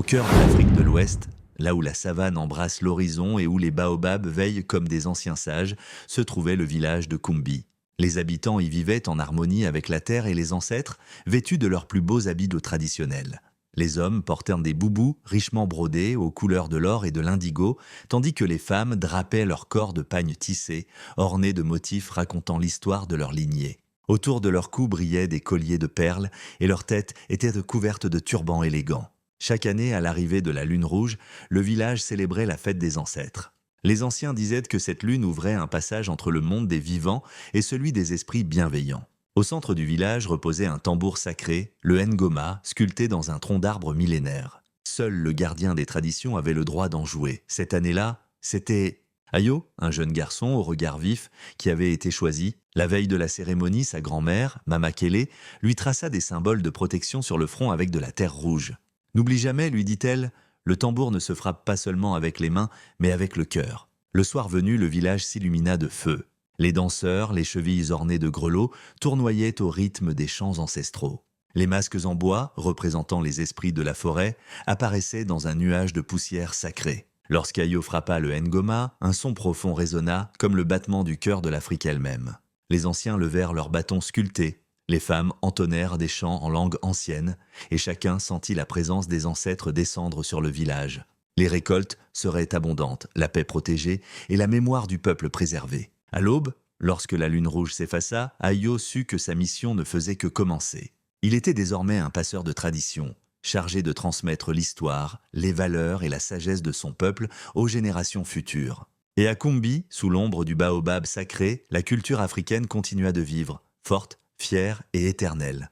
cœur de l'Afrique de l'Ouest, là où la savane embrasse l'horizon et où les baobabs veillent comme des anciens sages, se trouvait le village de Kumbi. Les habitants y vivaient en harmonie avec la terre et les ancêtres, vêtus de leurs plus beaux habits traditionnels. Les hommes portaient des boubous richement brodés aux couleurs de l'or et de l'indigo, tandis que les femmes drapaient leur corps de pagnes tissées, ornés de motifs racontant l'histoire de leur lignée. Autour de leur cou brillaient des colliers de perles et leurs têtes étaient couvertes de turbans élégants. Chaque année, à l'arrivée de la lune rouge, le village célébrait la fête des ancêtres. Les anciens disaient que cette lune ouvrait un passage entre le monde des vivants et celui des esprits bienveillants. Au centre du village reposait un tambour sacré, le ngoma, sculpté dans un tronc d'arbre millénaire. Seul le gardien des traditions avait le droit d'en jouer. Cette année-là, c'était Ayo, un jeune garçon au regard vif, qui avait été choisi. La veille de la cérémonie, sa grand-mère, Mama Kele, lui traça des symboles de protection sur le front avec de la terre rouge. N'oublie jamais, lui dit-elle, le tambour ne se frappe pas seulement avec les mains, mais avec le cœur. Le soir venu, le village s'illumina de feu. Les danseurs, les chevilles ornées de grelots, tournoyaient au rythme des chants ancestraux. Les masques en bois, représentant les esprits de la forêt, apparaissaient dans un nuage de poussière sacrée. Lorsqu'Ayo frappa le ngoma, un son profond résonna comme le battement du cœur de l'Afrique elle-même. Les anciens levèrent leurs bâtons sculptés. Les femmes entonnèrent des chants en langue ancienne, et chacun sentit la présence des ancêtres descendre sur le village. Les récoltes seraient abondantes, la paix protégée et la mémoire du peuple préservée. À l'aube, lorsque la lune rouge s'effaça, Ayo sut que sa mission ne faisait que commencer. Il était désormais un passeur de tradition, chargé de transmettre l'histoire, les valeurs et la sagesse de son peuple aux générations futures. Et à Kumbi, sous l'ombre du baobab sacré, la culture africaine continua de vivre, forte, fière et éternelle.